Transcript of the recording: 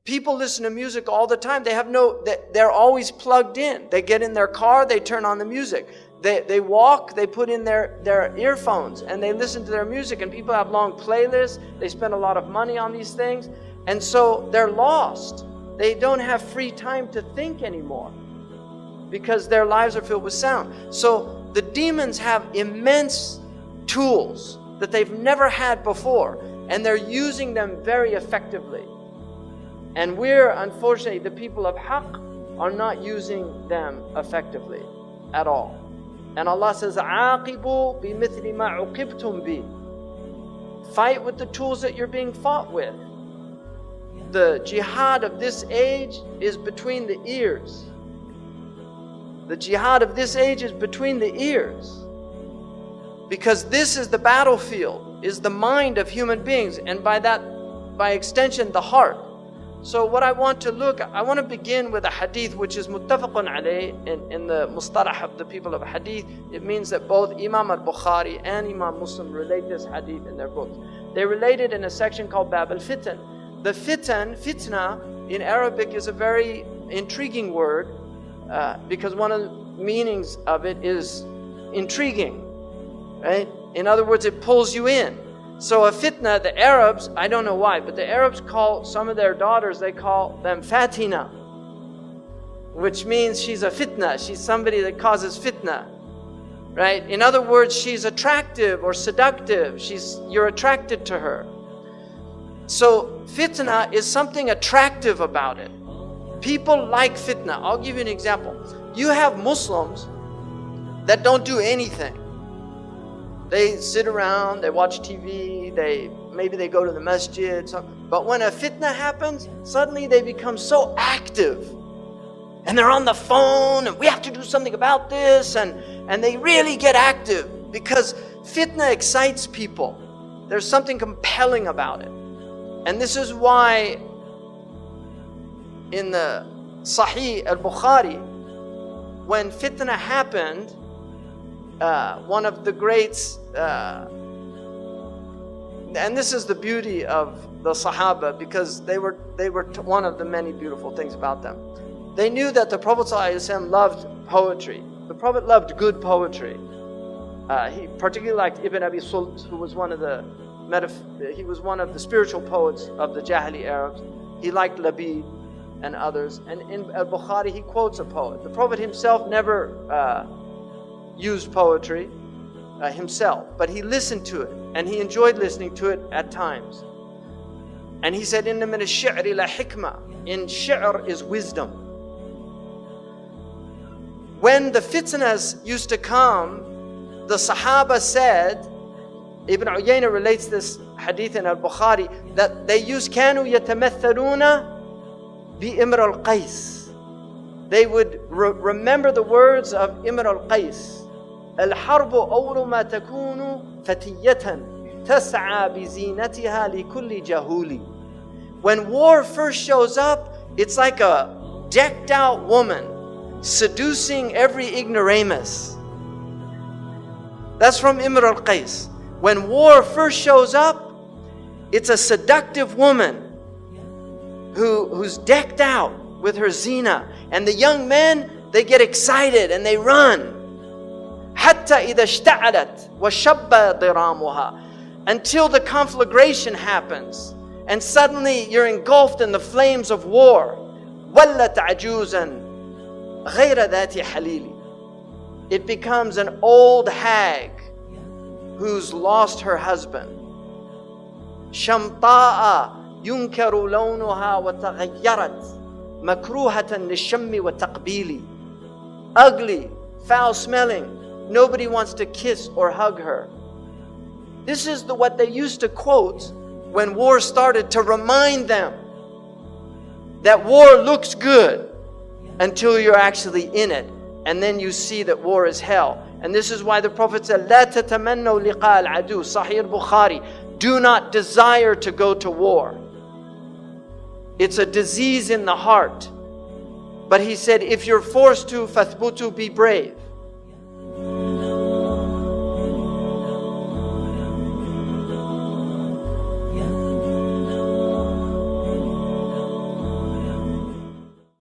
People listen to music all the time. They're always plugged in. They get in their car, they turn on the music. They walk, they put in their earphones and they listen to their music, and people have long playlists. They spend a lot of money on these things. And so they're lost. They don't have free time to think anymore because their lives are filled with sound. So the demons have immense tools that they've never had before, and they're using them very effectively. And we're, unfortunately, the people of Haqq are not using them effectively at all. And Allah says, عَاقِبُوا بِمِثْلِ مَا عُقِبْتُمْ بِهِ. Fight with the tools that you're being fought with. The jihad of this age is between the ears. The jihad of this age is between the ears. Because this is the battlefield, is the mind of human beings, and by extension, the heart. So what I want to begin with a hadith which is muttafaqun alayh in the mustalah of the people of hadith. It means that both Imam al-Bukhari and Imam Muslim relate this hadith in their books. They relate it in a section called Bab al-Fitan. The fitna in Arabic is a very intriguing word because one of the meanings of it is intriguing, right? In other words, it pulls you in. So a fitna, the Arabs, I don't know why, but the Arabs call some of their daughters, they call them fatina, which means she's a fitna. She's somebody that causes fitna, right? In other words, she's attractive or seductive. You're attracted to her. So fitna is something attractive about it. People like fitna. I'll give you an example. You have Muslims that don't do anything. They sit around, they watch TV, maybe they go to the masjid. But when a fitna happens, suddenly they become so active. And they're on the phone, and we have to do something about this. And they really get active because fitna excites people. There's something compelling about it. And this is why in the Sahih al-Bukhari, when fitna happened, one of the greats, and this is the beauty of the Sahaba, because they were one of the many beautiful things about them. They knew that the Prophet ﷺ loved poetry. The Prophet loved good poetry. He particularly liked Ibn Abi Sult, who was one of the spiritual poets of the Jahili Arabs. He liked Labid and others. And in al-Bukhari, he quotes a poet. The Prophet himself never used poetry himself, but he listened to it, and he enjoyed listening to it at times. And he said, "Inna min ash-shi'ri la hikmah." In shi'r is wisdom. When the fitnas used to come, the Sahaba said, Ibn Uyayna relates this hadith in al-Bukhari, that they used كانوا يتمثلون بإمر القيس. They would remember the words of Imr al-Qais. الحرب أول ما تكون فتية تسعى بزينتها لكل جهول. When war first shows up, it's like a decked out woman seducing every ignoramus. That's from Imr al-Qais. When war first shows up, it's a seductive woman who's decked out with her zina. And the young men, they get excited and they run. حتى إذا اشتعلت وشب ضرامها. Until the conflagration happens. And suddenly you're engulfed in the flames of war. ولت عجوزا غير ذات حليل. It becomes an old hag who's lost her husband. شمطاء ينكر لونها وتغيرت مكروهة للشم والتقبيل. Ugly, foul-smelling. Nobody wants to kiss or hug her. This is what they used to quote when war started, to remind them that war looks good until you're actually in it. And then you see that war is hell. And this is why the Prophet said, لا تتمنوا لقاء العدو. Sahih al-Bukhari. Do not desire to go to war. It's a disease in the heart. But he said, if you're forced to, فَثْبُتُوا, be brave.